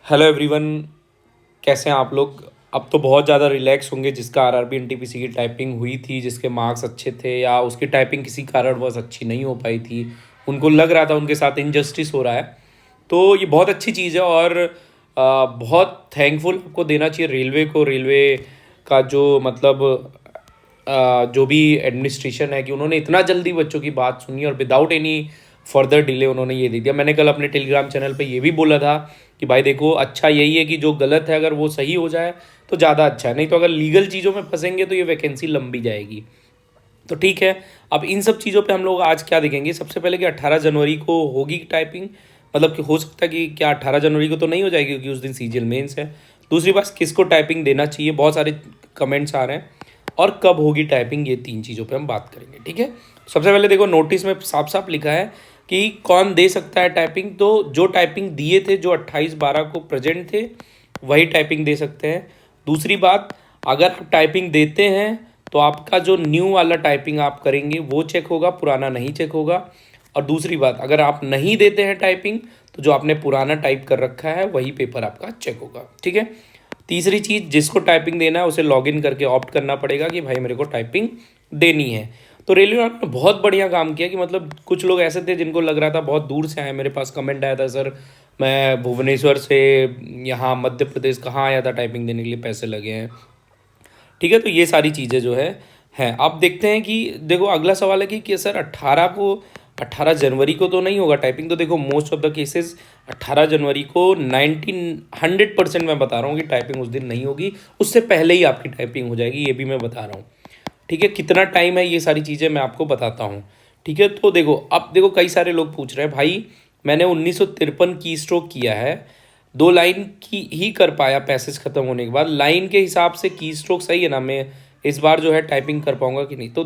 Hello everyone, कैसे हैं आप लोग। अब तो बहुत ज़्यादा रिलैक्स होंगे जिसका आरआरबी एनटीपीसी की टाइपिंग हुई थी, जिसके मार्क्स अच्छे थे या उसकी टाइपिंग किसी कारणवश अच्छी नहीं हो पाई थी, उनको लग रहा था उनके साथ इनजस्टिस हो रहा है। तो ये बहुत अच्छी चीज़ है और बहुत थैंकफुल आपको देना चाहिए रेलवे को। रेलवे का जो मतलब जो भी एडमिनिस्ट्रेशन है कि उन्होंने इतना जल्दी बच्चों की बात सुनी और विदाउट एनी फर्दर डिले उन्होंने ये दे दिया। मैंने कल अपने टेलीग्राम चैनल पे ये भी बोला था कि भाई देखो, अच्छा यही है कि जो गलत है अगर वो सही हो जाए तो ज़्यादा अच्छा है, नहीं तो अगर लीगल चीज़ों में फंसेंगे तो ये वैकेंसी लंबी जाएगी। तो ठीक है, अब इन सब चीज़ों पे हम लोग आज क्या देखेंगे। सबसे पहले कि 18 जनवरी को होगी टाइपिंग, मतलब कि हो सकता है कि क्या 18 जनवरी को तो नहीं हो जाएगी क्योंकि उस दिन सीजीएल मेंस है। दूसरी बात, किसको टाइपिंग देना चाहिए, बहुत सारे कमेंट्स आ रहे हैं, और कब होगी टाइपिंग, ये तीन चीज़ों पे हम बात करेंगे। ठीक है, सबसे पहले देखो, नोटिस में साफ साफ लिखा है कि कौन दे सकता है टाइपिंग। तो जो टाइपिंग दिए थे, जो 28/12 को प्रेजेंट थे, वही टाइपिंग दे सकते हैं। दूसरी बात, अगर आप टाइपिंग देते हैं तो आपका जो न्यू वाला टाइपिंग आप करेंगे वो चेक होगा, पुराना नहीं चेक होगा। और दूसरी बात, अगर आप नहीं देते हैं टाइपिंग तो जो आपने पुराना टाइप कर रखा है वही पेपर आपका चेक होगा। ठीक है, तीसरी चीज़, जिसको टाइपिंग देना है उसे लॉगिन करके ऑप्ट करना पड़ेगा कि भाई मेरे को टाइपिंग देनी है। तो रेलवे ने बहुत बढ़िया काम किया कि मतलब कुछ लोग ऐसे थे जिनको लग रहा था, बहुत दूर से आए, मेरे पास कमेंट आया था, सर मैं भुवनेश्वर से यहाँ मध्य प्रदेश कहाँ आया था टाइपिंग देने के लिए, पैसे लगे हैं। ठीक है, तो ये सारी चीज़ें जो है हैं। अब देखते हैं कि देखो, अगला सवाल है कि सर 18 जनवरी को तो नहीं होगा टाइपिंग। तो देखो, मोस्ट ऑफ द केसेस 18 जनवरी को 100% मैं बता रहा हूँ कि टाइपिंग उस दिन नहीं होगी, उससे पहले ही आपकी टाइपिंग हो जाएगी, ये भी मैं बता रहा हूँ। ठीक है, कितना टाइम है ये सारी चीज़ें मैं आपको बताता हूँ। ठीक है, तो देखो, अब देखो कई सारे लोग पूछ रहे हैं भाई मैंने 1953 की स्ट्रोक किया है, 2 लाइन की ही कर पाया पैसेज खत्म होने के बाद, लाइन के हिसाब से की स्ट्रोक सही है ना, मैं इस बार जो है टाइपिंग कर पाऊंगा कि नहीं। तो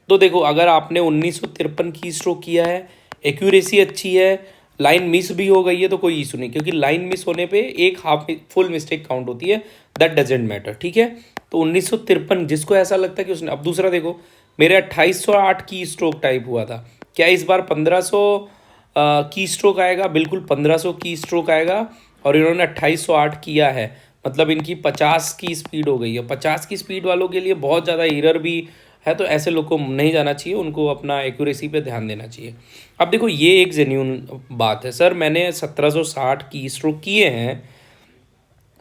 देखो अगर आपने 1953 की स्ट्रोक किया है, एक्यूरेसी अच्छी है, लाइन मिस भी हो गई है तो कोई इशू नहीं, क्योंकि लाइन मिस होने पे एक हाफ फुल मिस्टेक काउंट होती है, दैट डजेंट मैटर। ठीक है, तो 1953 जिसको ऐसा लगता है कि उसने, अब दूसरा देखो, मेरे 2808 की स्ट्रोक टाइप हुआ था, क्या इस बार 1500 की स्ट्रोक आएगा? बिल्कुल 1500 की स्ट्रोक आएगा। और इन्होंने 2808 किया है, मतलब इनकी 50 की स्पीड हो गई है। 50 की स्पीड वालों के लिए बहुत ज़्यादा एरर भी है, तो ऐसे लोग को नहीं जाना चाहिए, उनको अपना एक्यूरेसी पे ध्यान देना चाहिए। अब देखो, ये एक जेन्यून बात है, सर मैंने 1760 की स्ट्रोक किए हैं,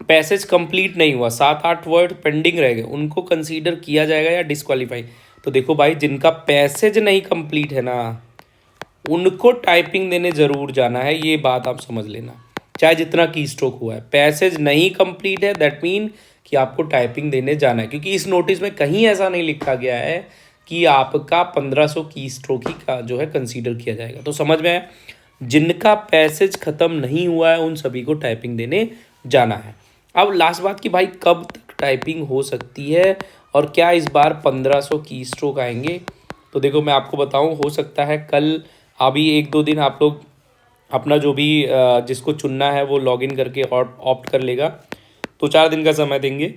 पैसेज कंप्लीट नहीं हुआ, 7-8 वर्ड पेंडिंग रह गए, उनको कंसीडर किया जाएगा या डिस्क्वालीफाई? तो देखो भाई, जिनका पैसेज नहीं कंप्लीट है ना, उनको टाइपिंग देने ज़रूर जाना है, ये बात आप समझ लेना। चाहे जितना की स्ट्रोक हुआ है, पैसेज नहीं कंप्लीट है, दैट मीन कि आपको टाइपिंग देने जाना है, क्योंकि इस नोटिस में कहीं ऐसा नहीं लिखा गया है कि आपका 1500 की स्ट्रोक ही का जो है कंसीडर किया जाएगा। तो समझ में आया, जिनका पैसेज ख़त्म नहीं हुआ है उन सभी को टाइपिंग देने जाना है। अब लास्ट बात कि भाई कब तक टाइपिंग हो सकती है और क्या इस बार 1500 की स्ट्रोक आएंगे? तो देखो मैं आपको बताऊं, हो सकता है कल, अभी 1-2 दिन आप लोग अपना जो भी जिसको चुनना है वो लॉगिन करके ऑप्ट कर लेगा, तो 4 दिन का समय देंगे।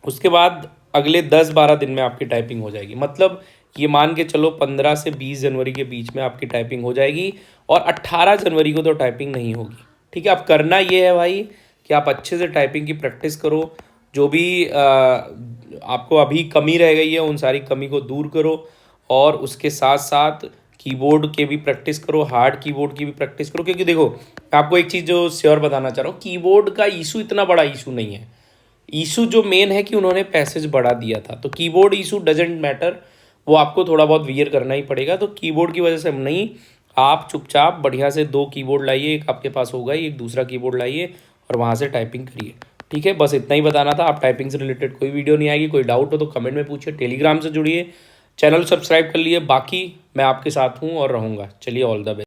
उसके बाद अगले 10-12 दिन में आपकी टाइपिंग हो जाएगी, मतलब ये मान के चलो 15 से 20 जनवरी के बीच में आपकी टाइपिंग हो जाएगी, और 18 जनवरी को तो टाइपिंग नहीं होगी। ठीक है, अब करना ये है भाई कि आप अच्छे से टाइपिंग की प्रैक्टिस करो, जो भी आपको अभी कमी रह गई है उन सारी कमी को दूर करो, और उसके साथ साथ कीबोर्ड के भी प्रैक्टिस करो, हार्ड कीबोर्ड की भी प्रैक्टिस करो। क्योंकि देखो, मैं आपको एक चीज़ जो श्योर बताना चाह रहा हूँ, कीबोर्ड का इशू इतना बड़ा इशू नहीं है। इशू जो मेन है कि उन्होंने पैसेज बढ़ा दिया था, तो कीबोर्ड इशू डजेंट मैटर, वो आपको थोड़ा बहुत वियर करना ही पड़ेगा। तो कीबोर्ड की वजह से हम नहीं, आप चुपचाप बढ़िया से 2 कीबोर्ड लाइए, एक आपके पास होगा ही, एक दूसरा कीबोर्ड लाइए और वहाँ से टाइपिंग करिए। ठीक है, बस इतना ही बताना था। आप टाइपिंग से रिलेटेड कोई वीडियो नहीं आएगी, कोई डाउट हो तो कमेंट में पूछिए, टेलीग्राम से जुड़िए, चैनल सब्सक्राइब कर लिए, बाकी मैं आपके साथ हूँ और रहूँगा। चलिए, ऑल द बेस्ट।